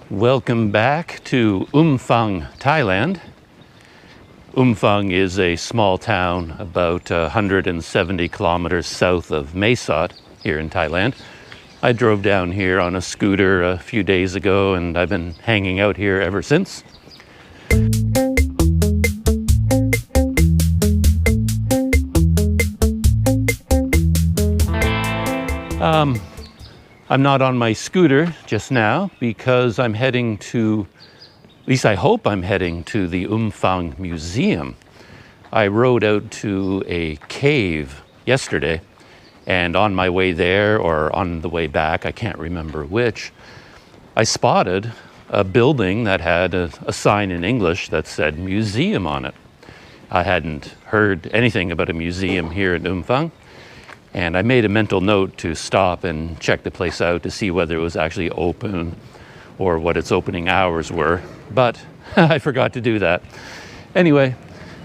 Welcome back to Umphang, Thailand. Umphang is a small town about 170 kilometers south of Mae Sot here in Thailand. I drove down here on a scooter a few days ago and I've been hanging out here ever since. I'm not on my scooter just now because I'm heading to, at least I hope I'm heading to the Umphang Museum. I rode out to a cave yesterday, and on my way there or on the way back, I can't remember which, I spotted a building that had a sign in English that said museum on it. I hadn't heard anything about a museum here in Umphang. And I made a mental note to stop and check the place out to see whether it was actually open or what its opening hours were. But I forgot to do that. Anyway,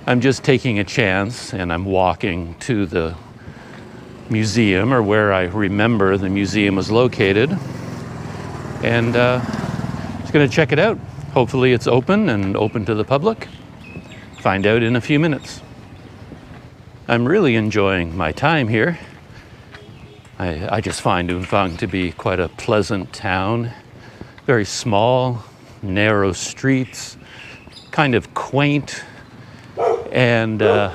I'm just taking a chance and I'm walking to the museum, or where I remember the museum was located. And just going to check it out. Hopefully it's open and open to the public. Find out in a few minutes. I'm really enjoying my time here. I just find Umphang to be quite a pleasant town. Very small, narrow streets, kind of quaint, and whoa,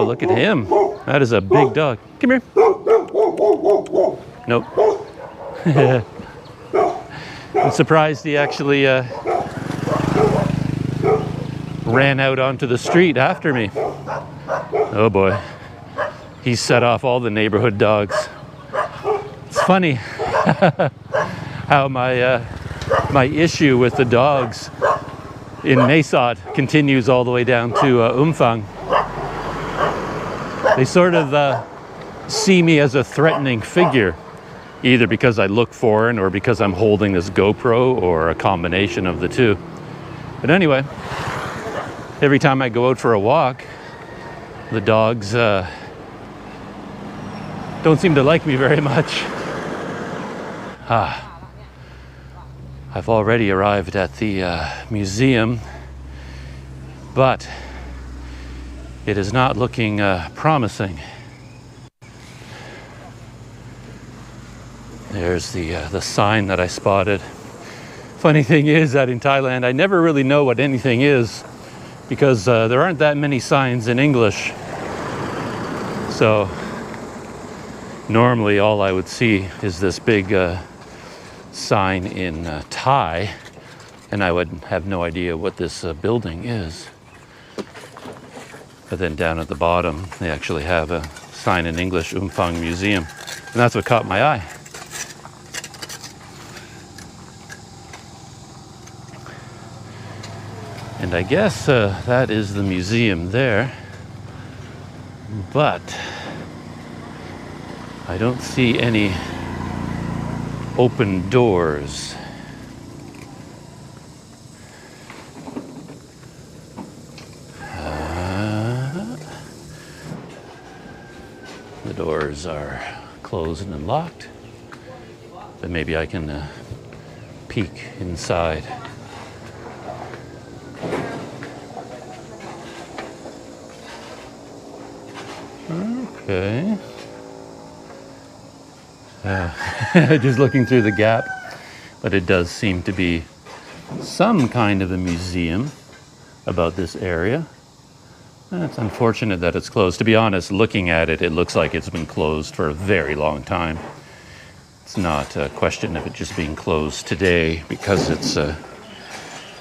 look at him. That is a big dog. Come here. Nope. I'm surprised he actually ran out onto the street after me. Oh boy. He set off all the neighborhood dogs. It's funny how my issue with the dogs in Mae Sot continues all the way down to Umphang. They sort of see me as a threatening figure, either because I look foreign or because I'm holding this GoPro, or a combination of the two. But anyway, every time I go out for a walk, the dogs don't seem to like me very much. I've already arrived at the museum, but it is not looking promising. There's the sign that I spotted. Funny thing is that in Thailand, I never really know what anything is because there aren't that many signs in English. So normally all I would see is this big sign in Thai, and I would have no idea what this building is. But then down at the bottom, they actually have a sign in English, Umphang Museum. And that's what caught my eye. And I guess that is the museum there. But I don't see any open doors. The doors are closed and locked, but maybe I can peek inside. Okay. Just looking through the gap, but it does seem to be some kind of a museum about this area. It's unfortunate that it's closed. To be honest, looking at it, it looks like it's been closed for a very long time. It's not a question of it just being closed today because it's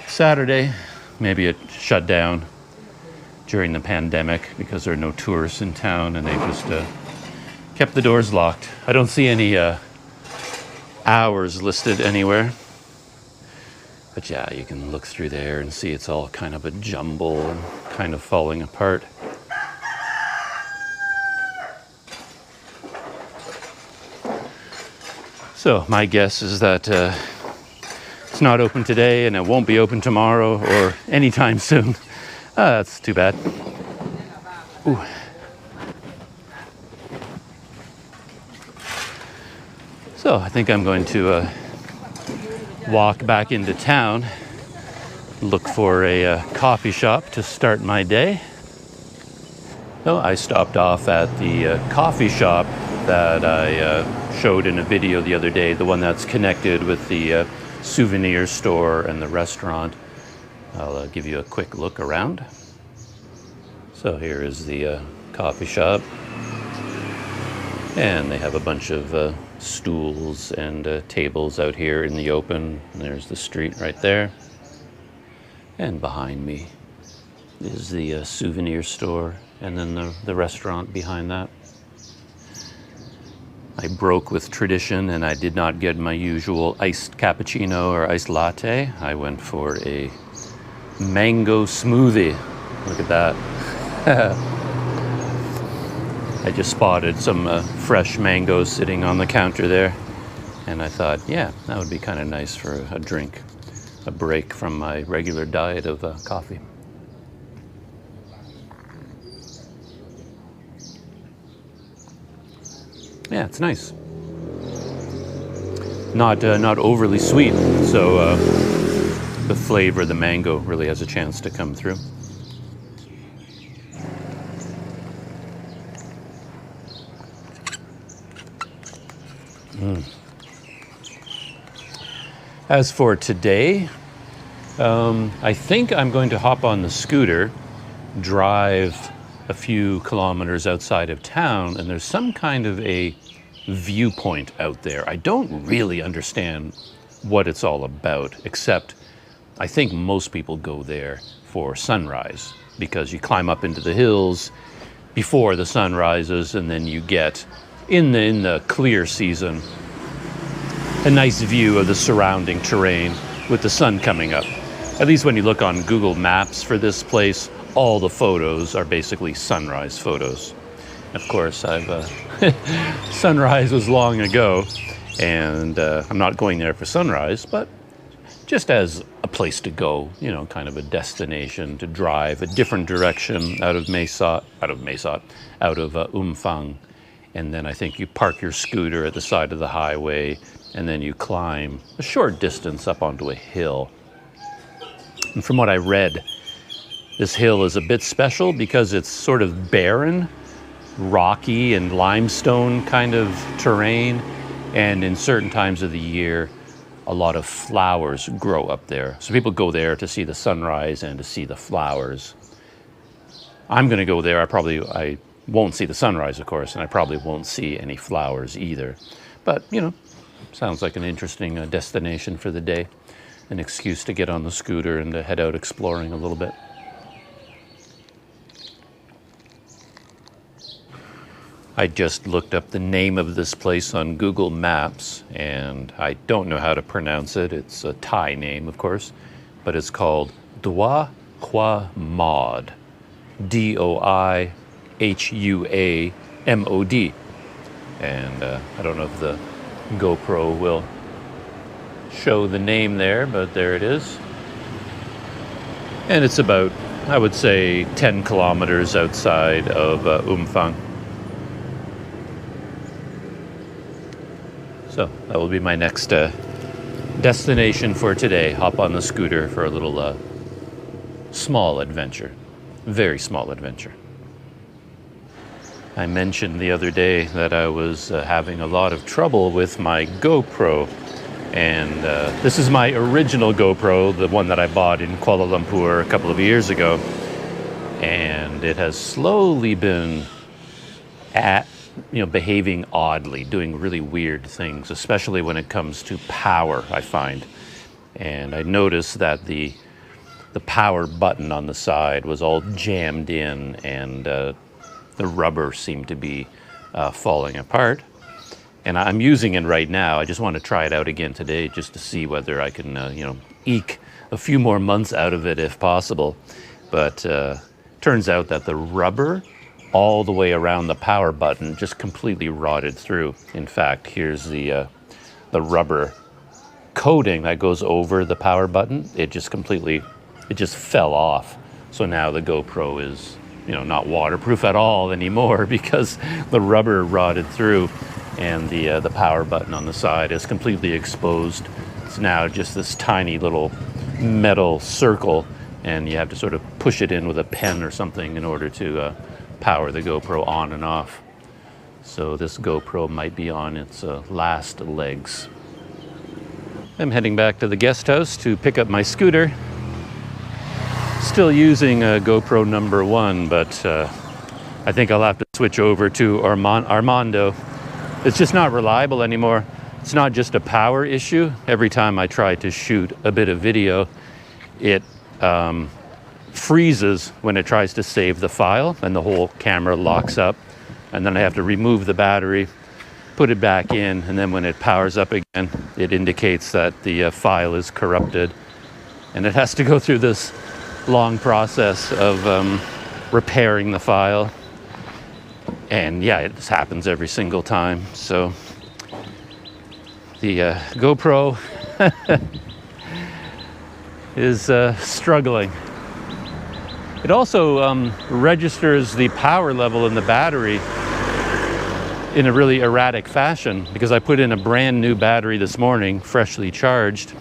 Saturday. Maybe it shut down during the pandemic because there are no tourists in town and they just kept the doors locked. I don't see any hours listed anywhere. But yeah, you can look through there and see it's all kind of a jumble and kind of falling apart. So my guess is that it's not open today and it won't be open tomorrow or anytime soon. That's too bad. Ooh. So I think I'm going to walk back into town, look for a coffee shop to start my day. So I stopped off at the coffee shop that I showed in a video the other day, the one that's connected with the souvenir store and the restaurant. I'll give you a quick look around. So here is the coffee shop. And they have a bunch of stools and tables out here in the open. And there's the street right there. And behind me is the souvenir store, and then the restaurant behind that. I broke with tradition and I did not get my usual iced cappuccino or iced latte. I went for a mango smoothie. Look at that. I just spotted some fresh mangoes sitting on the counter there, and I thought, yeah, that would be kind of nice for a drink, a break from my regular diet of coffee. Yeah, it's nice. Not overly sweet, so the flavor of the mango really has a chance to come through. As for today, I think I'm going to hop on the scooter, drive a few kilometers outside of town, and there's some kind of a viewpoint out there. I don't really understand what it's all about, except I think most people go there for sunrise, because you climb up into the hills before the sun rises, and then you get, in the clear season, a nice view of the surrounding terrain with the sun coming up. At least when you look on Google Maps for this place, all the photos are basically sunrise photos. Of course, sunrise was long ago, and I'm not going there for sunrise, but just as a place to go, you know, kind of a destination to drive a different direction out of Umphang. And then I think you park your scooter at the side of the highway, and then you climb a short distance up onto a hill. And from what I read, this hill is a bit special because it's sort of barren, rocky and limestone kind of terrain. And in certain times of the year, a lot of flowers grow up there. So people go there to see the sunrise and to see the flowers. I'm going to go there. I won't see the sunrise, of course, and I probably won't see any flowers either. But, you know, sounds like an interesting destination for the day. An excuse to get on the scooter and to head out exploring a little bit. I just looked up the name of this place on Google Maps, and I don't know how to pronounce it. It's a Thai name, of course, but it's called Dua Hua Mod. Doihuamod. And I don't know if the GoPro will show the name there, but there it is. And it's about, I would say, 10 kilometers outside of Umphang. So that will be my next destination for today. Hop on the scooter for a little small adventure. Very small adventure. I mentioned the other day that I was having a lot of trouble with my GoPro. And this is my original GoPro, the one that I bought in Kuala Lumpur a couple of years ago. And it has slowly been behaving oddly, doing really weird things, especially when it comes to power, I find. And I noticed that the power button on the side was all jammed in, and the rubber seemed to be falling apart. And I'm using it right now. I just want to try it out again today just to see whether I can, eke a few more months out of it if possible. But turns out that the rubber all the way around the power button just completely rotted through. In fact, here's the rubber coating that goes over the power button. It just fell off. So now the GoPro is, not waterproof at all anymore because the rubber rotted through, and the power button on the side is completely exposed It's now just this tiny little metal circle, and you have to sort of push it in with a pen or something in order to power the GoPro on and off. So this GoPro might be on its last legs. I'm heading back to the guest house to pick up my scooter. Still using GoPro number 1, but I think I'll have to switch over to Armando. It's just not reliable anymore. It's not just a power issue. Every time I try to shoot a bit of video, it freezes when it tries to save the file, and the whole camera locks up. And then I have to remove the battery, put it back in, and then when it powers up again, it indicates that the file is corrupted. And it has to go through this long process of repairing the file. And yeah, it just happens every single time. So the GoPro is struggling. It also registers the power level in the battery in a really erratic fashion, because I put in a brand new battery this morning, freshly charged,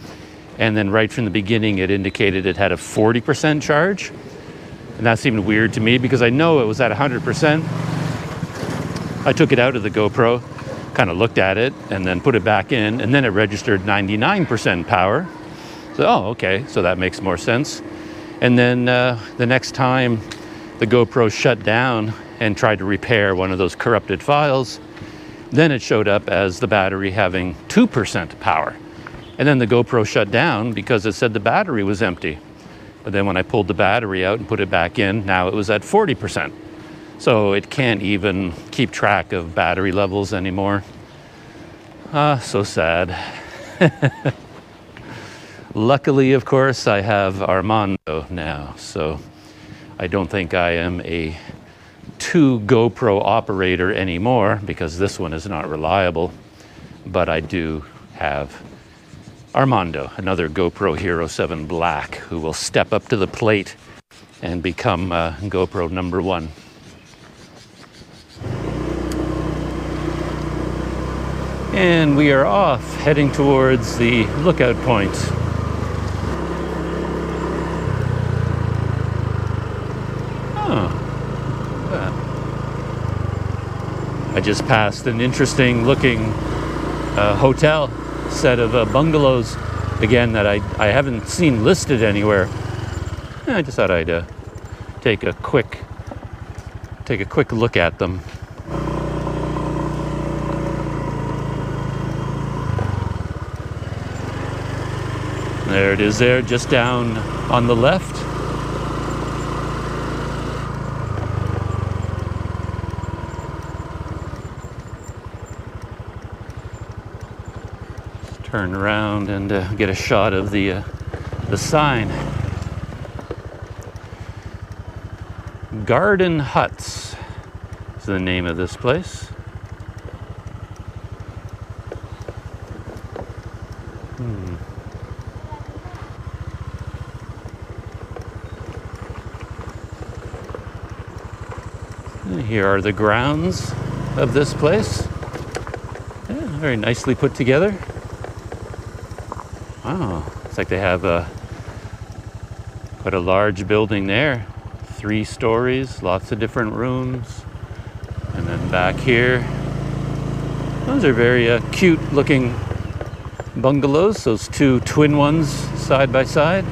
and then right from the beginning it indicated it had a 40% charge. And that seemed weird to me because I know it was at 100%. I took it out of the GoPro, kind of looked at it, and then put it back in, and then it registered 99% power. So, oh, okay, so that makes more sense. And then the next time the GoPro shut down and tried to repair one of those corrupted files, then it showed up as the battery having 2% power. And then the GoPro shut down because it said the battery was empty. But then when I pulled the battery out and put it back in, now it was at 40%. So it can't even keep track of battery levels anymore. So sad. Luckily, of course, I have Armando now, so I don't think I am a 2 GoPro operator anymore, because this one is not reliable. But I do have Armando, another GoPro Hero 7 Black, who will step up to the plate and become GoPro number 1. And we are off, heading towards the lookout point. I just passed an interesting looking hotel set of bungalows, again, that I haven't seen listed anywhere. I just thought I'd take a quick look at them. There it is there, just down on the left. Turn around and get a shot of the sign. Garden Huts is the name of this place. Here are the grounds of this place. Yeah, very nicely put together. Wow, looks like they have quite a large building there. 3 stories, lots of different rooms. And then back here, those are very cute looking bungalows, those 2 twin ones side by side.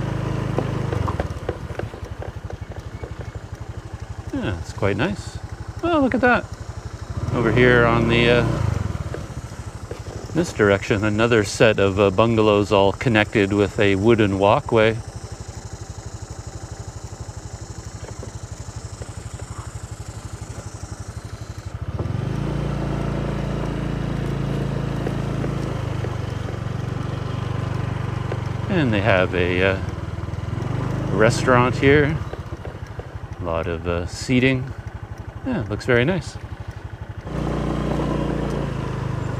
Yeah, it's quite nice. Oh, look at that. Over here on the this direction, another set of bungalows all connected with a wooden walkway. And they have a restaurant here. A lot of seating. Yeah, it looks very nice.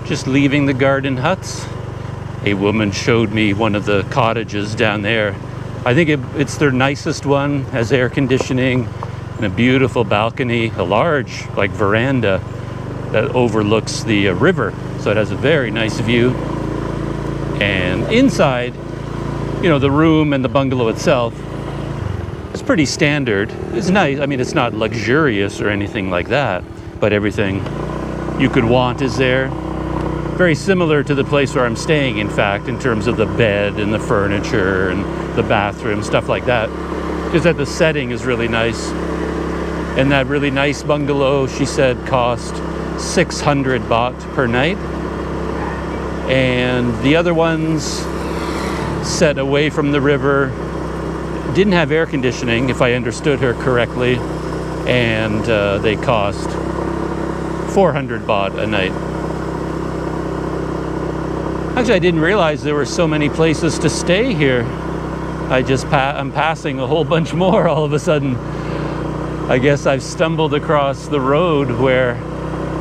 Just leaving the garden huts, a woman showed me one of the cottages down there. I think it's their nicest one, has air conditioning and a beautiful balcony, a large like veranda that overlooks the river. So it has a very nice view. And inside, you know, the room and the bungalow itself is pretty standard. It's nice. I mean, it's not luxurious or anything like that, but everything you could want is there. Very similar to the place where I'm staying, in fact, in terms of the bed and the furniture and the bathroom, stuff like that. Just that the setting is really nice. And that really nice bungalow, she said, cost 600 baht per night. And the other ones, set away from the river, didn't have air conditioning, if I understood her correctly, and they cost 400 baht a night. Actually, I didn't realize there were so many places to stay here. I'm passing a whole bunch more all of a sudden. I guess I've stumbled across the road where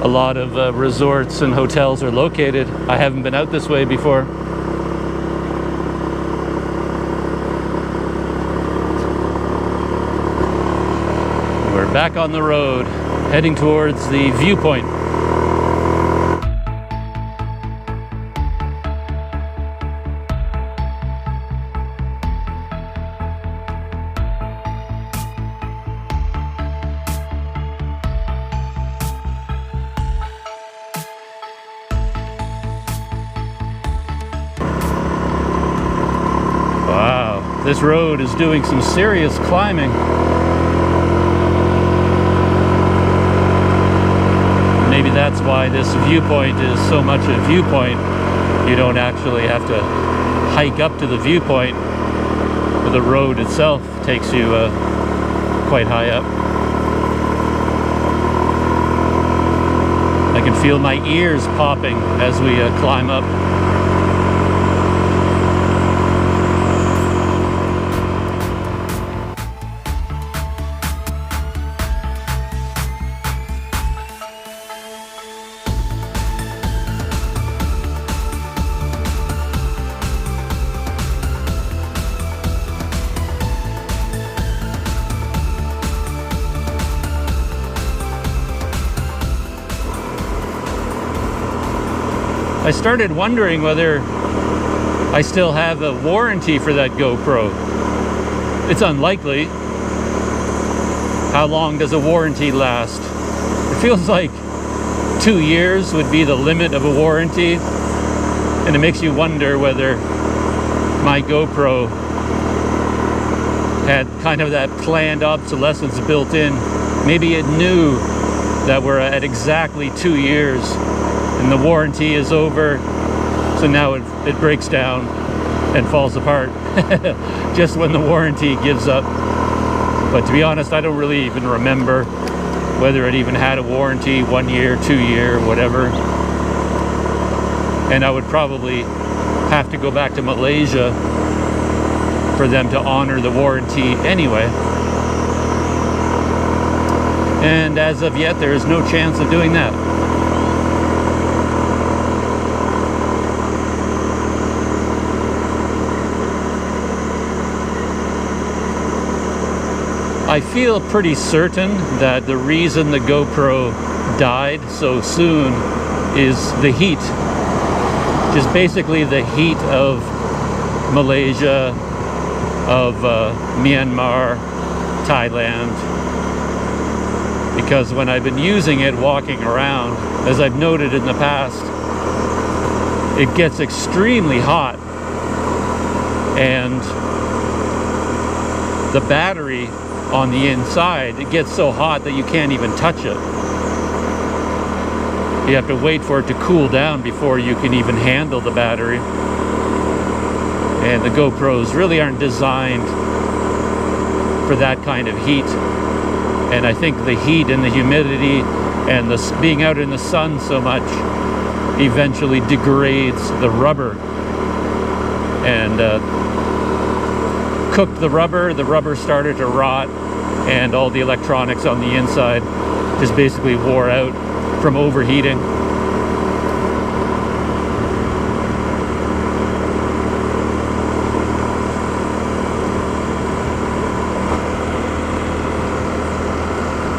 a lot of resorts and hotels are located. I haven't been out this way before. We're back on the road, heading towards the Viewpoint. Wow, this road is doing some serious climbing. Maybe that's why this viewpoint is so much a viewpoint. You don't actually have to hike up to the viewpoint, but the road itself takes you quite high up. I can feel my ears popping as we climb up. I started wondering whether I still have a warranty for that GoPro. It's unlikely. How long does a warranty last? It feels like 2 years would be the limit of a warranty, and it makes you wonder whether my GoPro had kind of that planned obsolescence built in. Maybe it knew that we're at exactly 2 years and the warranty is over, so now it breaks down and falls apart just when the warranty gives up. But to be honest, I don't really even remember whether it even had a warranty, 1 year, 2 year, whatever. And I would probably have to go back to Malaysia for them to honor the warranty anyway. And as of yet, there is no chance of doing that. I feel pretty certain that the reason the GoPro died so soon is the heat. Just basically the heat of Malaysia, of Myanmar, Thailand. Because when I've been using it walking around, as I've noted in the past, it gets extremely hot. And the battery on the inside, it gets so hot that you can't even touch it. You have to wait for it to cool down before you can even handle the battery. And the GoPros really aren't designed for that kind of heat. And I think the heat and the humidity and the being out in the sun so much eventually degrades the rubber and cooked the rubber started to rot, and all the electronics on the inside just basically wore out from overheating.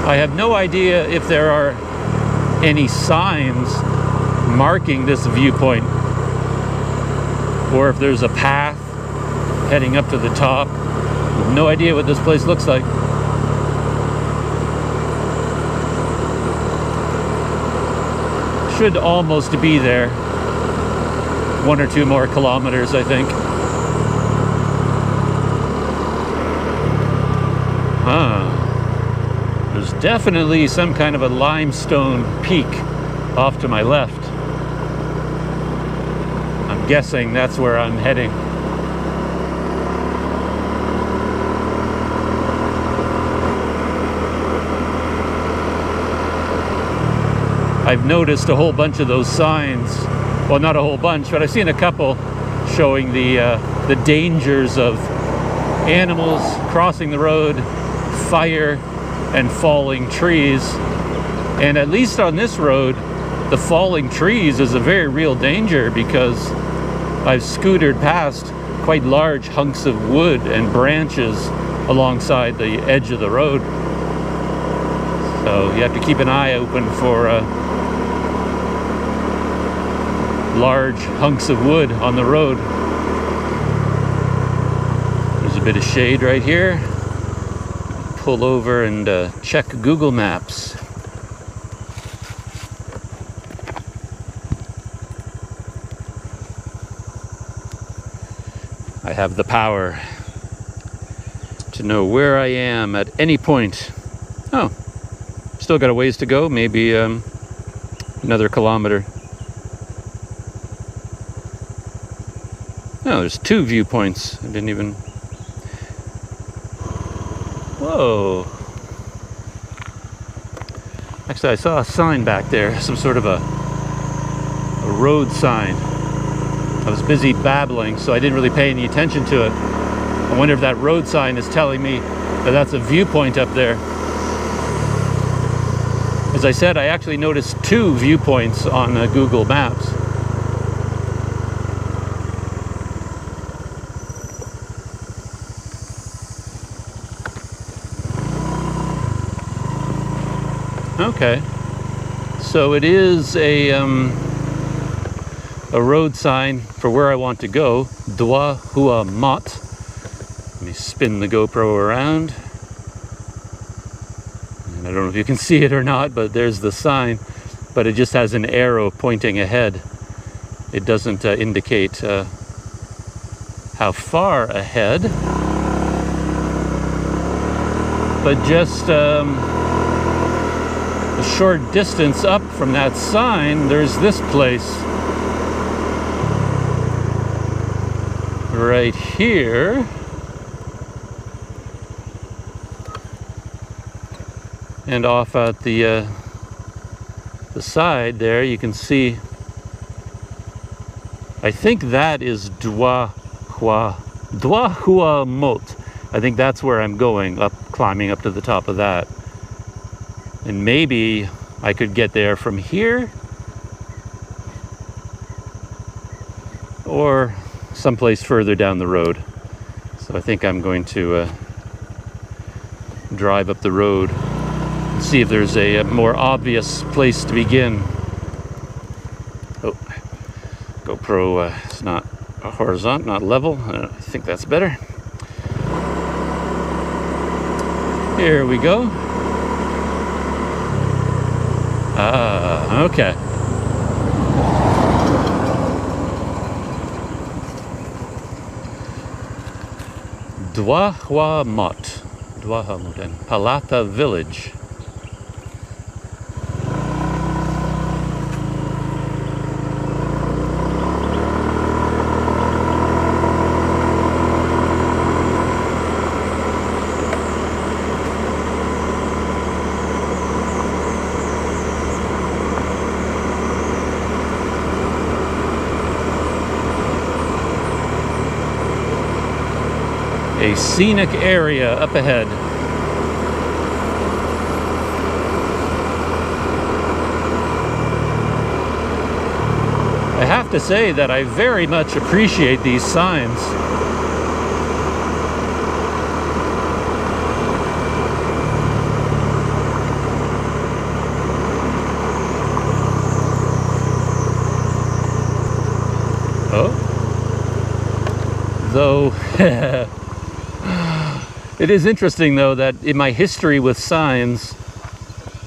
I have no idea if there are any signs marking this viewpoint. or if there's a path heading up to the top. I have no idea what this place looks like. Should almost be there. 1 or 2 more kilometers, I think. There's definitely some kind of a limestone peak off to my left. I'm guessing that's where I'm heading. I've noticed a whole bunch of those signs. Well, not a whole bunch, but I've seen a couple showing the dangers of animals crossing the road, fire, and falling trees. And at least on this road, the falling trees is a very real danger, because I've scootered past quite large hunks of wood and branches alongside the edge of the road. So you have to keep an eye open for large hunks of wood on the road. There's a bit of shade right here. Pull over and check Google Maps. I have the power to know where I am at any point. Oh, still got a ways to go, maybe another kilometer. Oh, there's 2 viewpoints. I didn't even... Whoa. Actually, I saw a sign back there, some sort of a road sign. I was busy babbling, so I didn't really pay any attention to it. I wonder if that road sign is telling me that that's a viewpoint up there. As I said, I actually noticed 2 viewpoints on Google Maps. Okay, so it is a road sign for where I want to go. Dwa Hua Mot. Let me spin the GoPro around. And I don't know if you can see it or not, but there's the sign. But it just has an arrow pointing ahead. It doesn't indicate how far ahead. But just a short distance up from that sign, there's this place. Right here. And off at the side there, you can see, I think that is Dwa Hua Mot. I think that's where I'm going, climbing up to the top of that. And maybe I could get there from here, or someplace further down the road. So I think I'm going to drive up the road and see if there's a more obvious place to begin. Oh, GoPro is not horizontal, not level. I think that's better. Here we go. Okay. Dwa Hua Mot. Dwa Hua Mot and Palata Village. A scenic area up ahead. I have to say that I very much appreciate these signs. Oh, Though, it is interesting though that in my history with signs,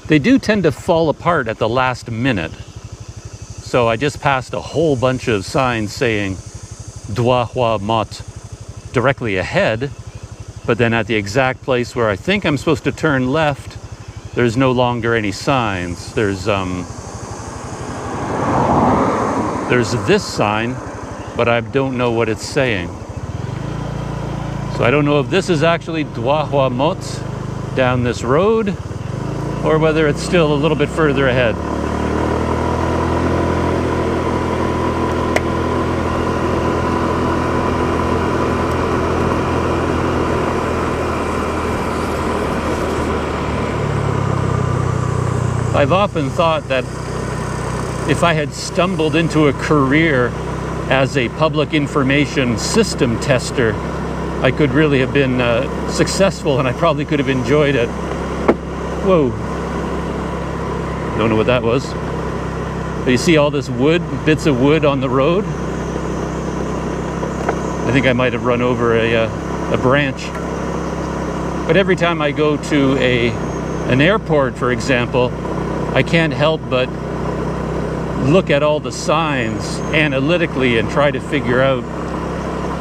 they do tend to fall apart at the last minute. So I just passed a whole bunch of signs saying Droit Hua Mot directly ahead, but then at the exact place where I think I'm supposed to turn left, there's no longer any signs. There's this sign, but I don't know what it's saying. So I don't know if this is actually Droit Hua Mot down this road, or whether it's still a little bit further ahead. I've often thought that if I had stumbled into a career as a public information system tester, I could really have been successful, and I probably could have enjoyed it. Whoa. Don't know what that was. But you see all this wood, bits of wood on the road? I think I might have run over a branch. But every time I go to an airport, for example, I can't help but look at all the signs analytically and try to figure out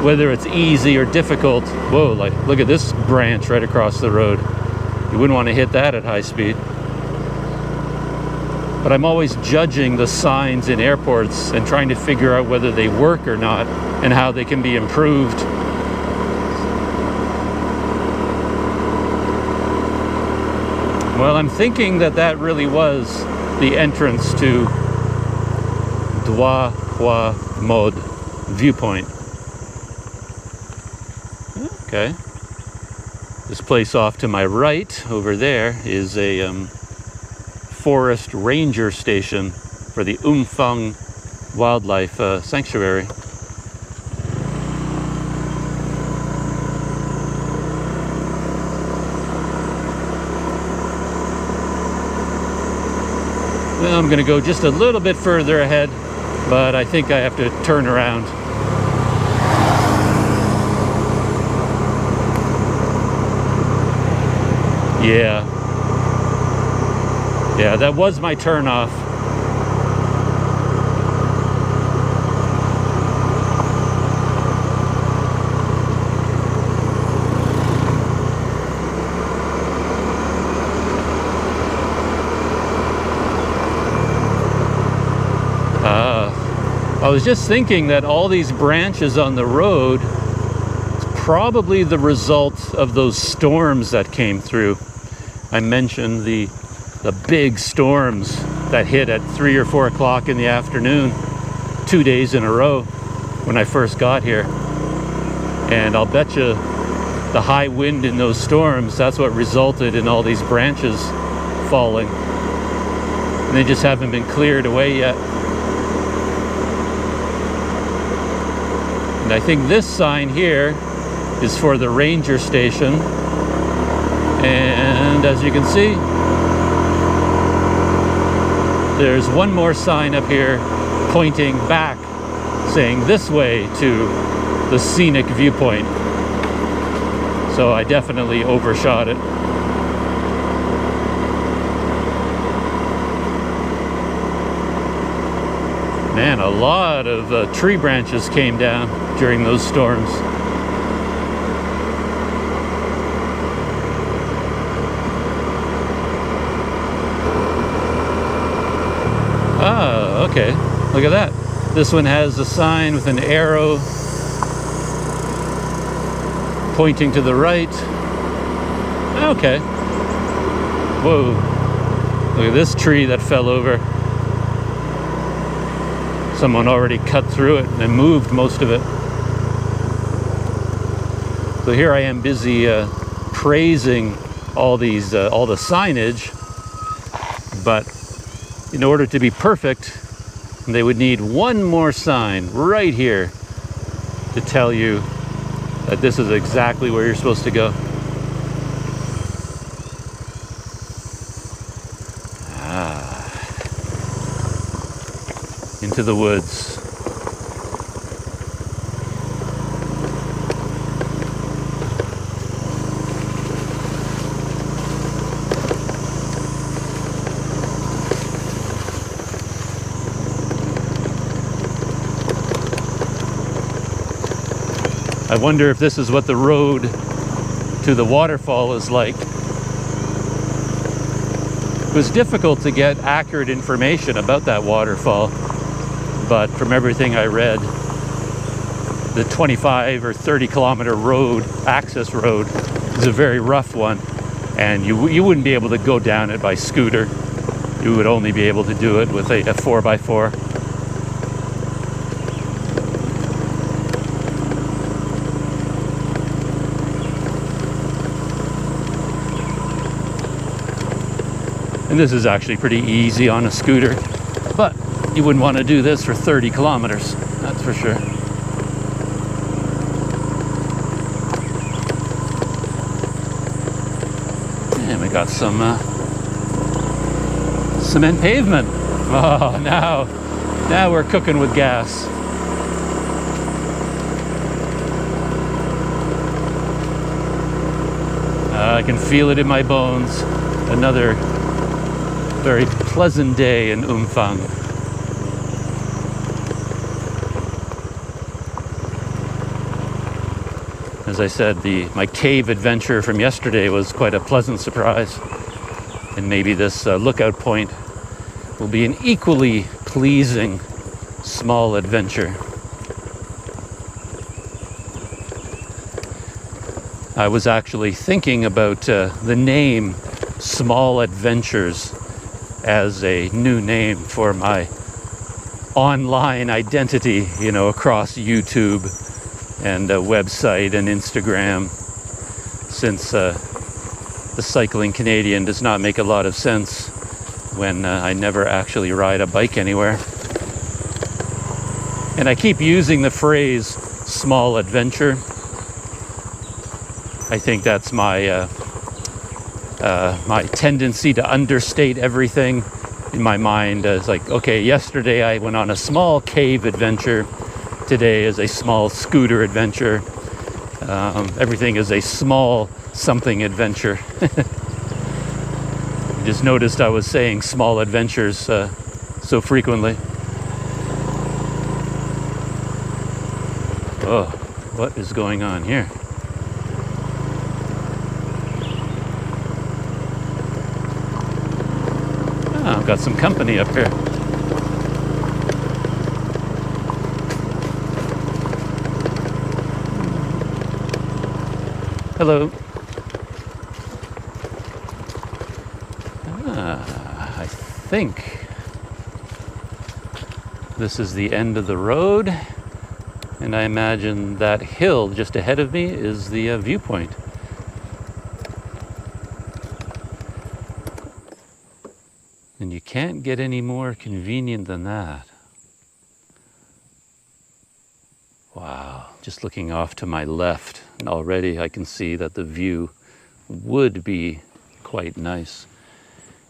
whether it's easy or difficult. Whoa, like look at this branch right across the road. You wouldn't want to hit that at high speed. But I'm always judging the signs in airports and trying to figure out whether they work or not and how they can be improved. Well, I'm thinking that really was the entrance to Droit Hua Mot Viewpoint. Okay. This place off to my right over there is a forest ranger station for the Umphang wildlife sanctuary. Well, I'm going to go just a little bit further ahead, but I think I have to turn around. Yeah, that was my turn off. I was just thinking that all these branches on the road is probably the result of those storms that came through. I mentioned the big storms that hit at 3 or 4 o'clock in the afternoon 2 days in a row when I first got here. And I'll bet you the high wind in those storms, that's what resulted in all these branches falling. And they just haven't been cleared away yet. And I think this sign here is for the ranger station. And as you can see, there's one more sign up here pointing back, saying this way to the scenic viewpoint. So I definitely overshot it. Man, a lot of tree branches came down during those storms. Ah, okay. Look at that. This one has a sign with an arrow pointing to the right. Okay. Whoa. Look at this tree that fell over. Someone already cut through it and moved most of it. So here I am busy praising all the signage, but in order to be perfect, they would need one more sign right here to tell you that this is exactly where you're supposed to go. Into the woods. I wonder if this is what the road to the waterfall is like. It was difficult to get accurate information about that waterfall, but from everything I read, the 25 or 30 kilometer road, access road, is a very rough one, and you wouldn't be able to go down it by scooter. You would only be able to do it with a 4x4. And this is actually pretty easy on a scooter, but you wouldn't want to do this for 30 kilometers, that's for sure. And we got some cement pavement. Oh, now we're cooking with gas. I can feel it in my bones. Another very pleasant day in Umphang. As I said, my cave adventure from yesterday was quite a pleasant surprise. And maybe this lookout point will be an equally pleasing small adventure. I was actually thinking about the name Small Adventures as a new name for my online identity, you know, across YouTube and a website and Instagram, since the Cycling Canadian does not make a lot of sense when I never actually ride a bike anywhere. And I keep using the phrase small adventure. I think that's my my tendency to understate everything in my mind. It's like, okay, yesterday I went on a small cave adventure. Today is a small scooter adventure. Everything is a small something adventure. Just noticed I was saying small adventures so frequently. Oh, what is going on here? Oh, I've got some company up here. Hello. I think this is the end of the road, and I imagine that hill just ahead of me is the viewpoint. And you can't get any more convenient than that. Wow, just looking off to my left, and already I can see that the view would be quite nice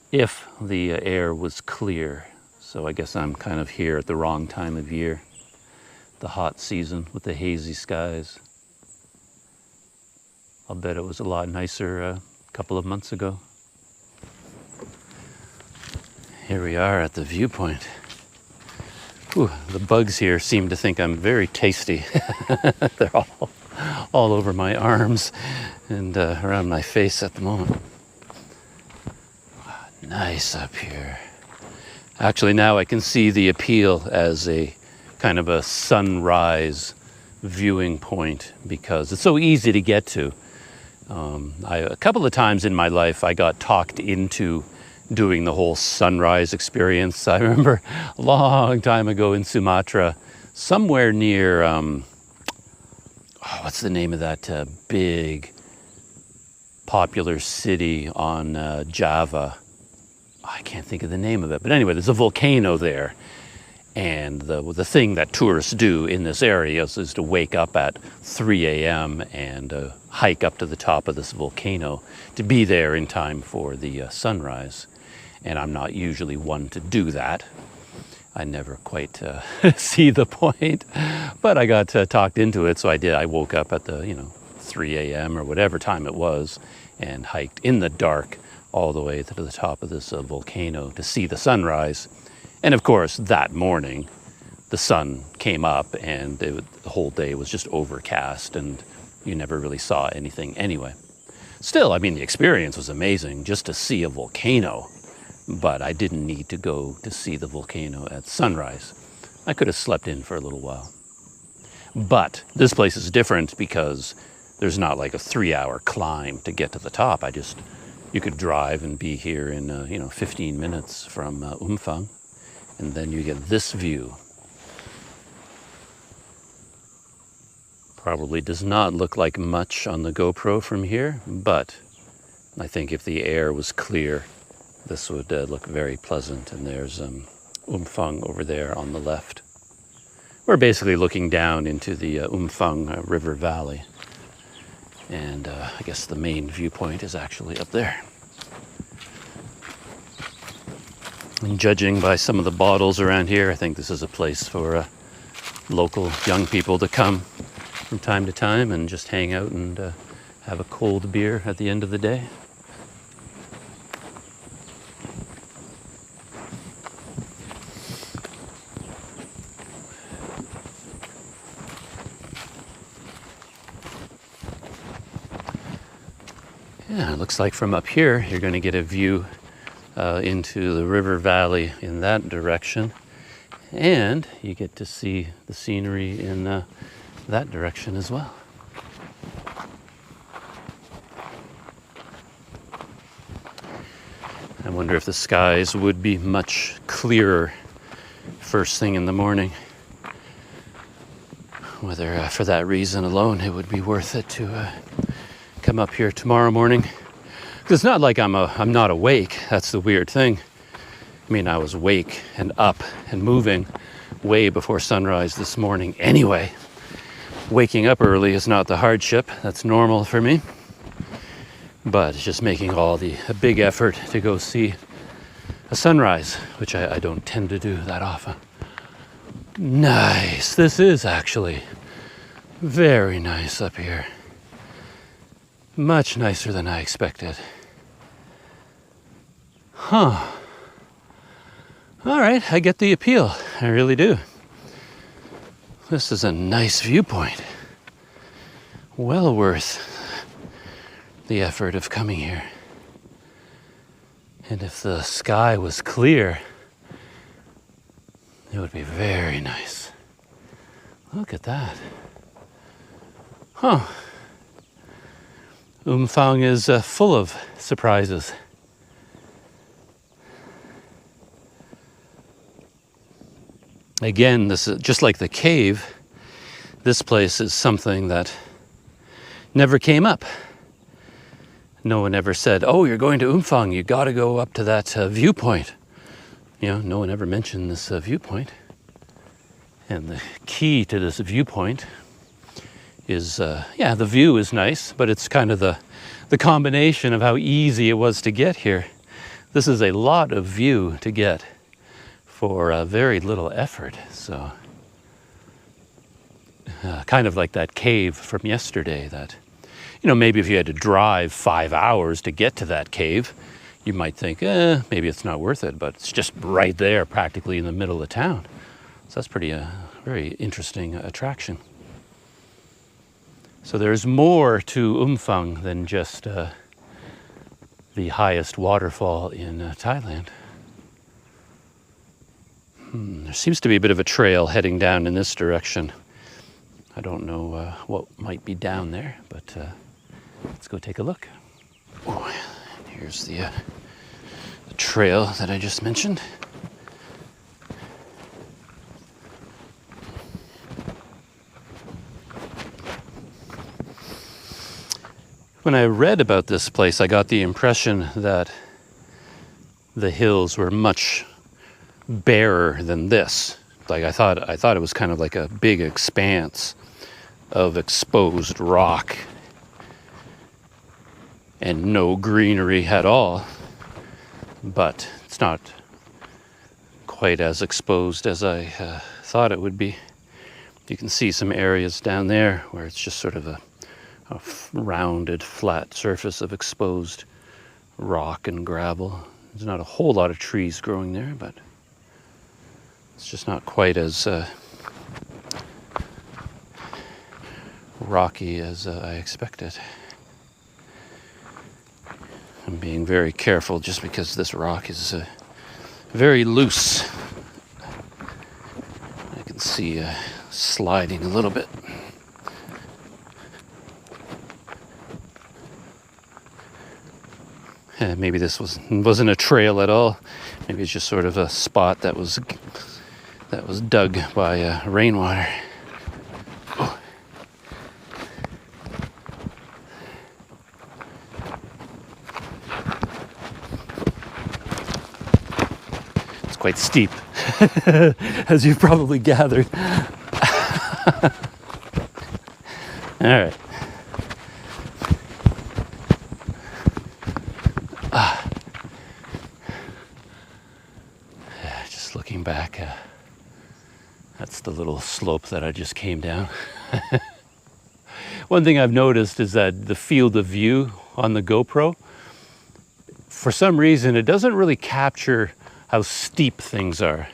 if the air was clear. So I guess I'm kind of here at the wrong time of year, the hot season with the hazy skies. I'll bet it was a lot nicer a couple of months ago. Here we are at the viewpoint. Ooh, the bugs here seem to think I'm very tasty. They're all over my arms and around my face at the moment. Nice up here. Actually, now I can see the appeal as a kind of a sunrise viewing point because it's so easy to get to. A couple of times in my life, I got talked into doing the whole sunrise experience. I remember a long time ago in Sumatra, somewhere near, what's the name of that big popular city on Java? I can't think of the name of it, but anyway, there's a volcano there. And the thing that tourists do in this area is to wake up at 3 a.m. and hike up to the top of this volcano to be there in time for the sunrise. And I'm not usually one to do that. I never quite see the point, but I got talked into it, so I did. I woke up at the 3 a.m. or whatever time it was and hiked in the dark all the way to the top of this volcano to see the sunrise. And of course, that morning the sun came up and the whole day was just overcast and you never really saw anything anyway. Still, I mean, the experience was amazing just to see a volcano, but I didn't need to go to see the volcano at sunrise. I could have slept in for a little while. But this place is different because there's not like a 3-hour climb to get to the top. You could drive and be here in 15 minutes from Umphang, and then you get this view. Probably does not look like much on the GoPro from here, but I think if the air was clear, this would look very pleasant. And there's Umphang over there on the left. We're basically looking down into the Umphang River Valley. And I guess the main viewpoint is actually up there. And judging by some of the bottles around here, I think this is a place for local young people to come from time to time and just hang out and have a cold beer at the end of the day. Yeah, it looks like from up here you're going to get a view into the river valley in that direction, and you get to see the scenery in that direction as well. I wonder if the skies would be much clearer first thing in the morning. Whether for that reason alone it would be worth it to come up here tomorrow morning. Because it's not like I'm not awake. That's the weird thing. I mean, I was awake and up and moving way before sunrise this morning anyway. Waking up early is not the hardship. That's normal for me. But it's just making a big effort to go see a sunrise, which I don't tend to do that often. Nice. This is actually very nice up here. Much nicer than I expected. Huh. All right, I get the appeal. I really do. This is a nice viewpoint. Well worth the effort of coming here. And if the sky was clear, it would be very nice. Look at that. Huh. Umphang is full of surprises. Again, this is just like the cave. This place is something that never came up. No one ever said, "Oh, you're going to Umphang, you got to go up to that viewpoint." No one ever mentioned this viewpoint. And the key to this viewpoint is, the view is nice, but it's kind of the combination of how easy it was to get here. This is a lot of view to get for very little effort. So kind of like that cave from yesterday that, maybe if you had to drive 5 hours to get to that cave, you might think, maybe it's not worth it, but it's just right there practically in the middle of town. So that's very interesting attraction. So there's more to Umphang than just the highest waterfall in Thailand. There seems to be a bit of a trail heading down in this direction. I don't know what might be down there, but let's go take a look. Oh, here's the trail that I just mentioned. When I read about this place, I got the impression that the hills were much barer than this. Like I thought it was kind of like a big expanse of exposed rock and no greenery at all. But it's not quite as exposed as I thought it would be. You can see some areas down there where it's just sort of a rounded, flat surface of exposed rock and gravel. There's not a whole lot of trees growing there, but It's just not quite as rocky as I expected. I'm being very careful just because this rock is very loose. I can see sliding a little bit. Maybe this wasn't a trail at all. Maybe it's just sort of a spot that was dug by rainwater. Oh. It's quite steep, as you've probably gathered. All right. Just looking back, that's the little slope that I just came down. One thing I've noticed is that the field of view on the GoPro, for some reason, it doesn't really capture how steep things are.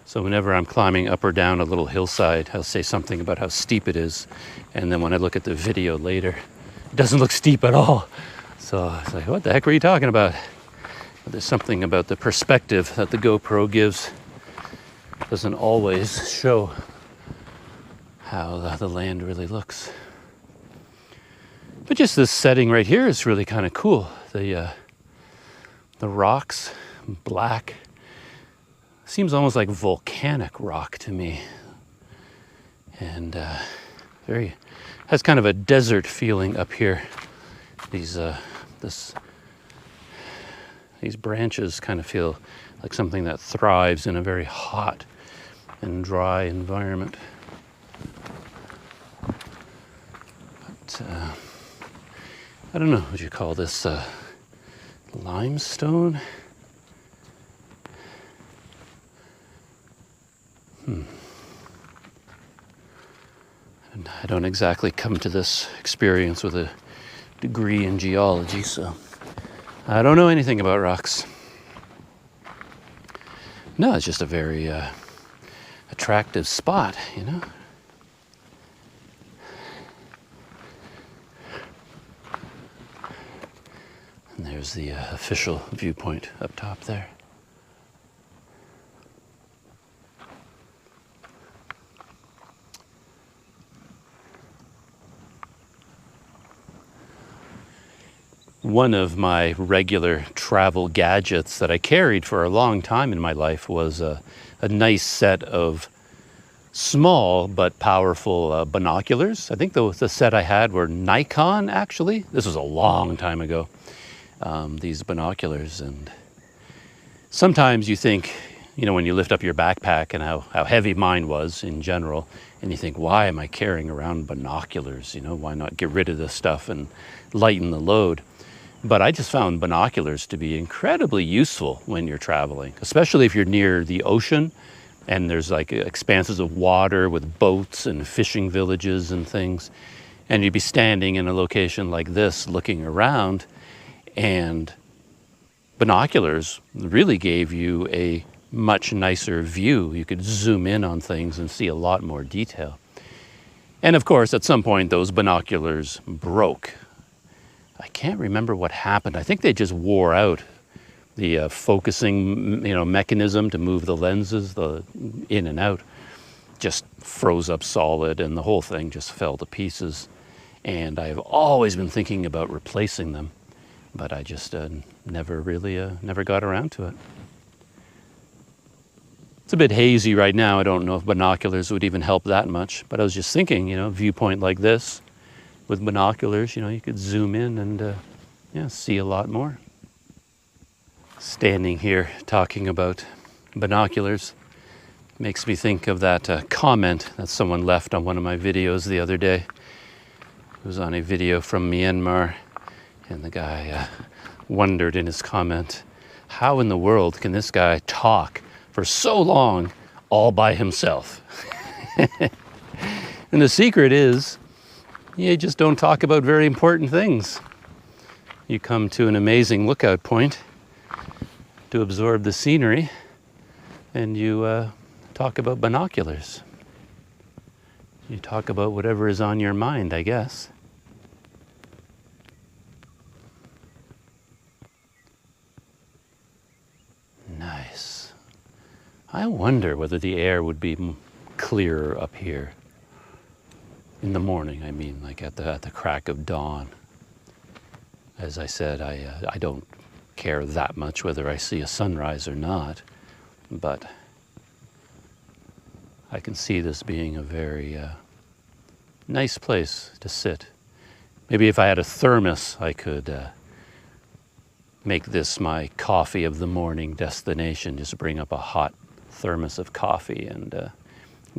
So whenever I'm climbing up or down a little hillside, I'll say something about how steep it is. And then when I look at the video later, it doesn't look steep at all. So it's like, what the heck were you talking about? But there's something about the perspective that the GoPro gives. Doesn't always show how the land really looks. But just this setting right here is really kind of cool. The rocks, black. Seems almost like volcanic rock to me. And has kind of a desert feeling up here. These branches kind of feel like something that thrives in a very hot and dry environment. But I don't know, would you call this limestone? And I don't exactly come to this experience with a degree in geology, so I don't know anything about rocks. No, it's just a very attractive spot, you know? And there's the official viewpoint up top there. One of my regular travel gadgets that I carried for a long time in my life was a nice set of small but powerful binoculars. I think the set I had were Nikon, actually. This was a long time ago, these binoculars. And sometimes you think, you know, when you lift up your backpack and how heavy mine was in general, and you think, why am I carrying around binoculars? You know, why not get rid of this stuff and lighten the load? But I just found binoculars to be incredibly useful when you're traveling, especially if you're near the ocean and there's like expanses of water with boats and fishing villages and things. And you'd be standing in a location like this looking around, and binoculars really gave you a much nicer view. You could zoom in on things and see a lot more detail. And of course, at some point, those binoculars broke. I can't remember what happened. I think they just wore out. The focusing, mechanism to move the lenses, the in and out, just froze up solid, and the whole thing just fell to pieces. And I've always been thinking about replacing them, but I just never got around to it. It's a bit hazy right now. I don't know if binoculars would even help that much, but I was just thinking, viewpoint like this with binoculars, you could zoom in and see a lot more. Standing here talking about binoculars makes me think of that comment that someone left on one of my videos the other day. It was on a video from Myanmar, and the guy wondered in his comment, how in the world can this guy talk for so long all by himself? And the secret is, you just don't talk about very important things. You come to an amazing lookout point to absorb the scenery, and you talk about binoculars. You talk about whatever is on your mind, I guess. Nice. I wonder whether the air would be clearer up here. In the morning, I mean, like at the crack of dawn. As I said, I don't care that much whether I see a sunrise or not, but I can see this being a very nice place to sit. Maybe if I had a thermos, I could make this my coffee of the morning destination. Just bring up a hot thermos of coffee and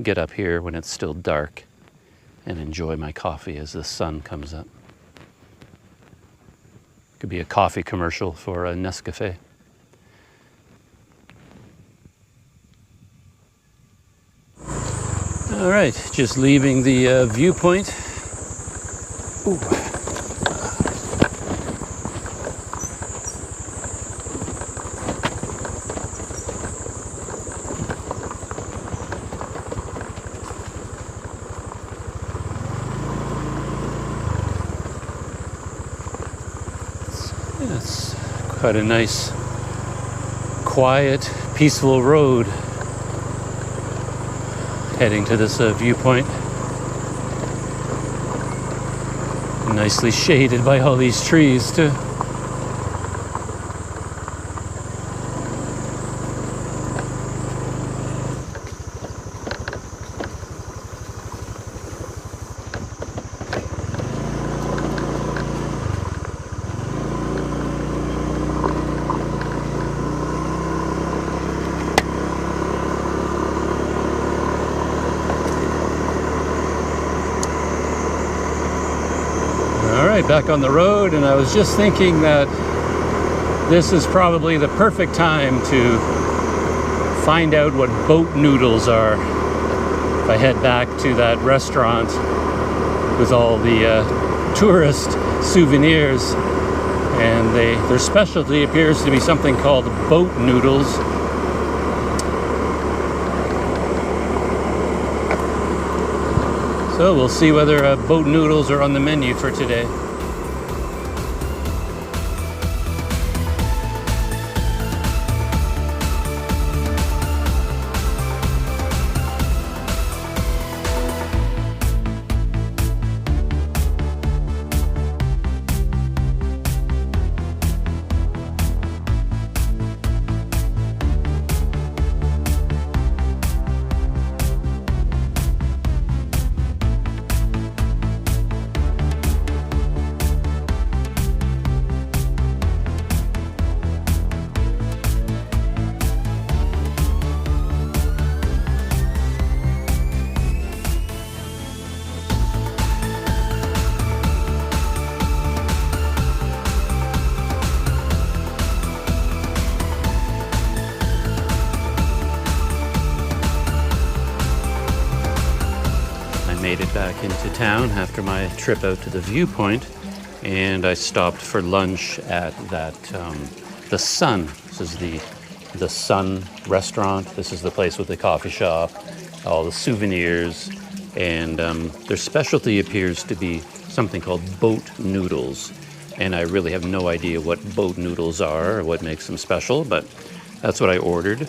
get up here when it's still dark and enjoy my coffee as the sun comes up. Could be a coffee commercial for a Nescafe. All right, just leaving the Viewpoint. Ooh. It's quite a nice, quiet, peaceful road heading to this Viewpoint. Nicely shaded by all these trees too. Back on the road, and I was just thinking that this is probably the perfect time to find out what boat noodles are. If I head back to that restaurant with all the tourist souvenirs, and their specialty appears to be something called boat noodles. So we'll see whether boat noodles are on the menu for today. Made it back into town after my trip out to the Viewpoint, and I stopped for lunch at that the Sun. This is the Sun restaurant. This is the place with the coffee shop, all the souvenirs, and their specialty appears to be something called boat noodles. And I really have no idea what boat noodles are or what makes them special, but that's what I ordered.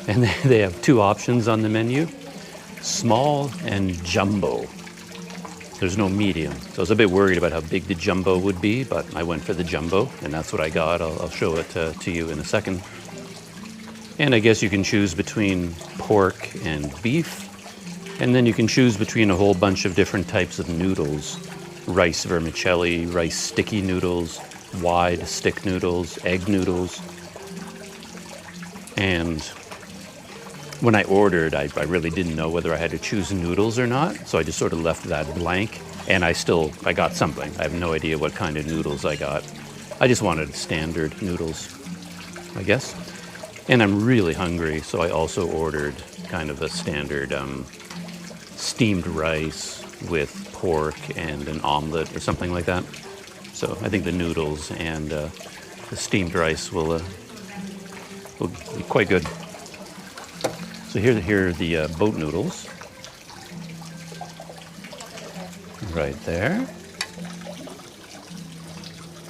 And they have two options on the menu: small and jumbo. There's no medium. So I was a bit worried about how big the jumbo would be, but I went for the jumbo, and that's what I got. I'll show it to you in a second. And I guess you can choose between pork and beef, and then you can choose between a whole bunch of different types of noodles: rice vermicelli, rice sticky noodles, wide stick noodles, egg noodles. And when I ordered, I really didn't know whether I had to choose noodles or not, so I just sort of left that blank, and I got something. I have no idea what kind of noodles I got. I just wanted standard noodles, I guess. And I'm really hungry, so I also ordered kind of a standard steamed rice with pork and an omelet or something like that. So I think the noodles and the steamed rice will be quite good. So here are the boat noodles. Right there.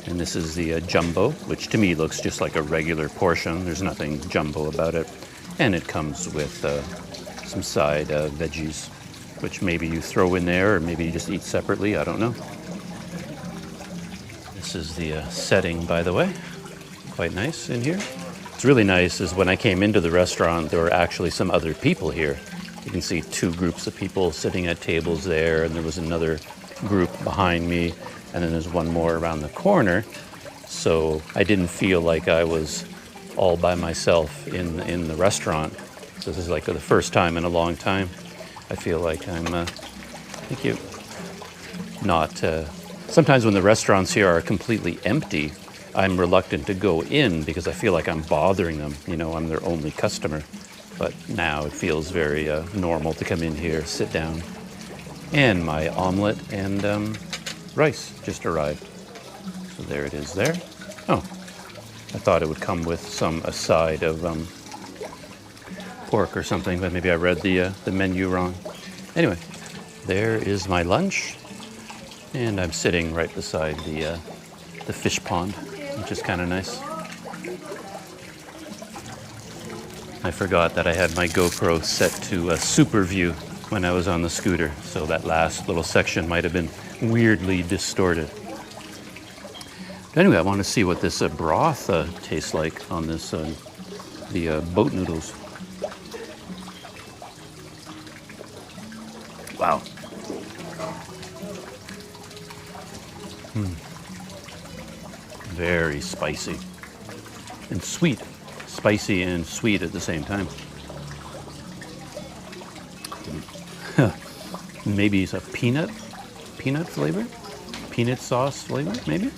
And this is the jumbo, which to me looks just like a regular portion. There's nothing jumbo about it. And it comes with some side veggies, which maybe you throw in there or maybe you just eat separately. I don't know. This is the setting, by the way. Quite nice in here. What's really nice is when I came into the restaurant, there were actually some other people here. You can see two groups of people sitting at tables there, and there was another group behind me, and then there's one more around the corner. So I didn't feel like I was all by myself in the restaurant. So this is like the first time in a long time. I feel like I'm, thank you, not, sometimes when the restaurants here are completely empty, I'm reluctant to go in because I feel like I'm bothering them. You know, I'm their only customer. But now it feels very normal to come in here, sit down. And my omelet and rice just arrived. So there it is there. Oh, I thought it would come with some aside of pork or something, but maybe I read the menu wrong. Anyway, there is my lunch. And I'm sitting right beside the fish pond, which is kind of nice. I forgot that I had my GoPro set to super view when I was on the scooter, so that last little section might have been weirdly distorted. But anyway, I want to see what this broth tastes like on this the boat noodles. Wow. Very spicy and sweet. Spicy and sweet at the same time. Maybe it's a peanut flavor? Peanut sauce flavor, maybe?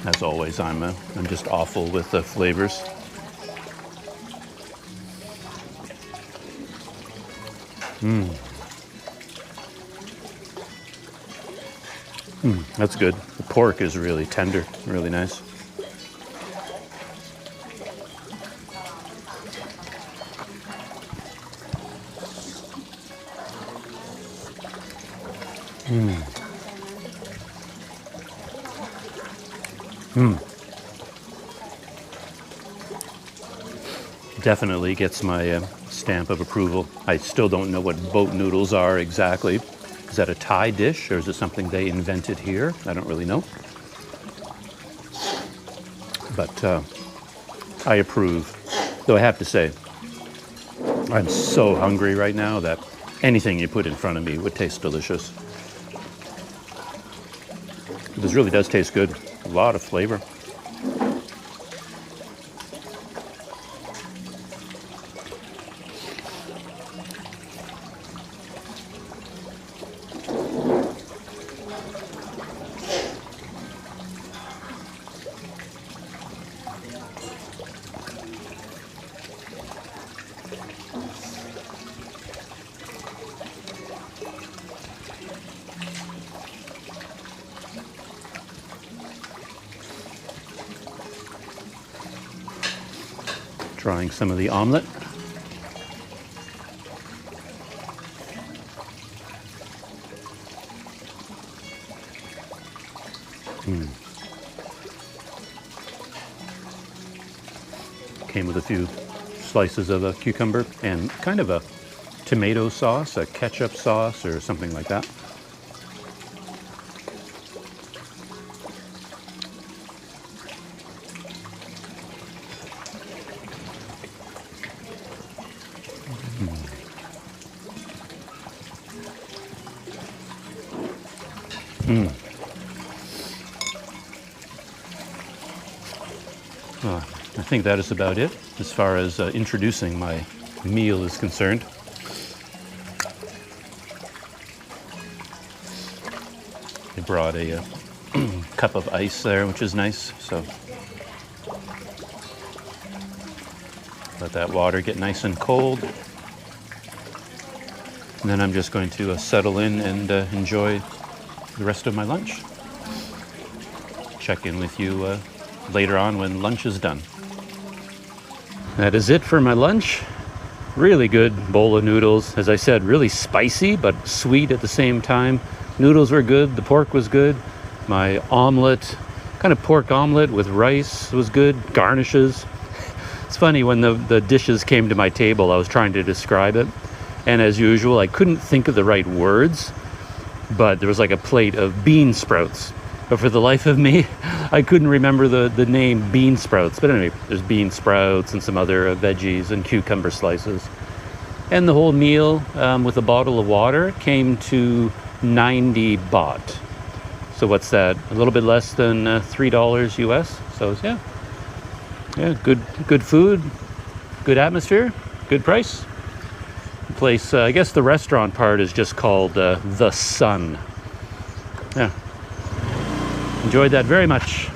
As always, I'm just awful with the flavors. That's good. The pork is really tender, really nice. Definitely gets my stamp of approval. I still don't know what boat noodles are exactly. Is that a Thai dish or is it something they invented here? I don't really know. But I approve. Though I have to say, I'm so hungry right now that anything you put in front of me would taste delicious. This really does taste good. A lot of flavor. Trying some of the omelet. Came with a few slices of a cucumber and kind of a tomato sauce, a ketchup sauce or something like that. I think that is about it as far as introducing my meal is concerned. They brought a cup of ice there, which is nice. So let that water get nice and cold. And then I'm just going to settle in and enjoy the rest of my lunch. Check in with you later on when lunch is done. That is it for my lunch. Really good bowl of noodles. As I said, really spicy, but sweet at the same time. Noodles were good. The pork was good. My omelet, kind of pork omelet with rice, was good. Garnishes. It's funny, when the dishes came to my table, I was trying to describe it. And as usual, I couldn't think of the right words. But there was like a plate of bean sprouts. But for the life of me, I couldn't remember the name bean sprouts. But anyway, there's bean sprouts and some other veggies and cucumber slices. And the whole meal with a bottle of water came to 90 baht. So what's that? A little bit less than $3 US. So yeah, good food, good atmosphere, good price. The place, I guess the restaurant part is just called The Sun. Yeah. Enjoyed that very much.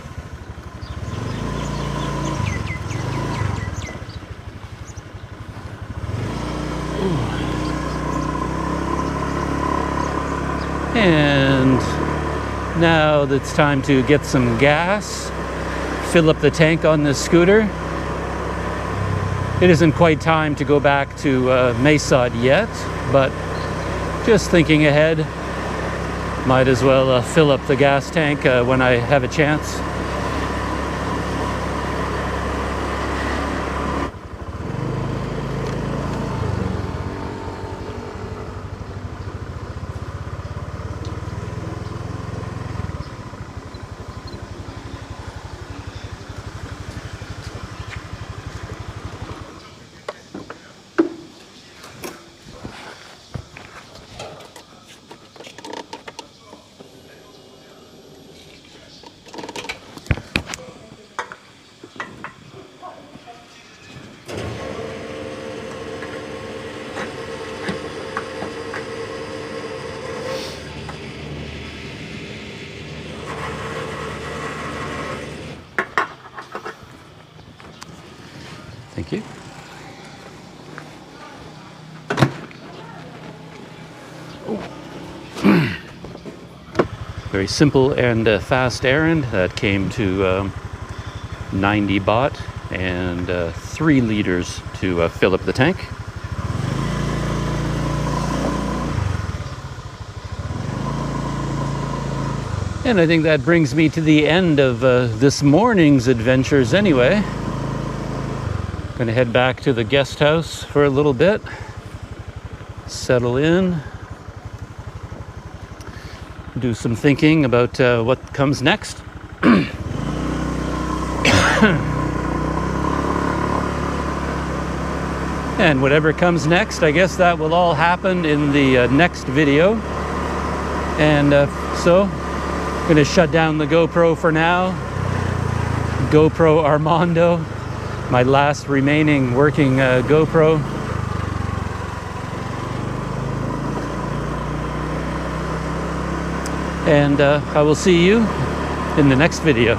And now it's time to get some gas, fill up the tank on this scooter. It isn't quite time to go back to Mesod yet, but just thinking ahead. Might as well fill up the gas tank when I have a chance. Thank you. Very simple and fast errand that came to 90 baht and 3 liters to fill up the tank. And I think that brings me to the end of this morning's adventures anyway. Going to head back to the guest house for a little bit, settle in, do some thinking about what comes next. And whatever comes next, I guess that will all happen in the next video. And so, going to shut down the GoPro for now. GoPro Armando. My last remaining working GoPro. And I will see you in the next video.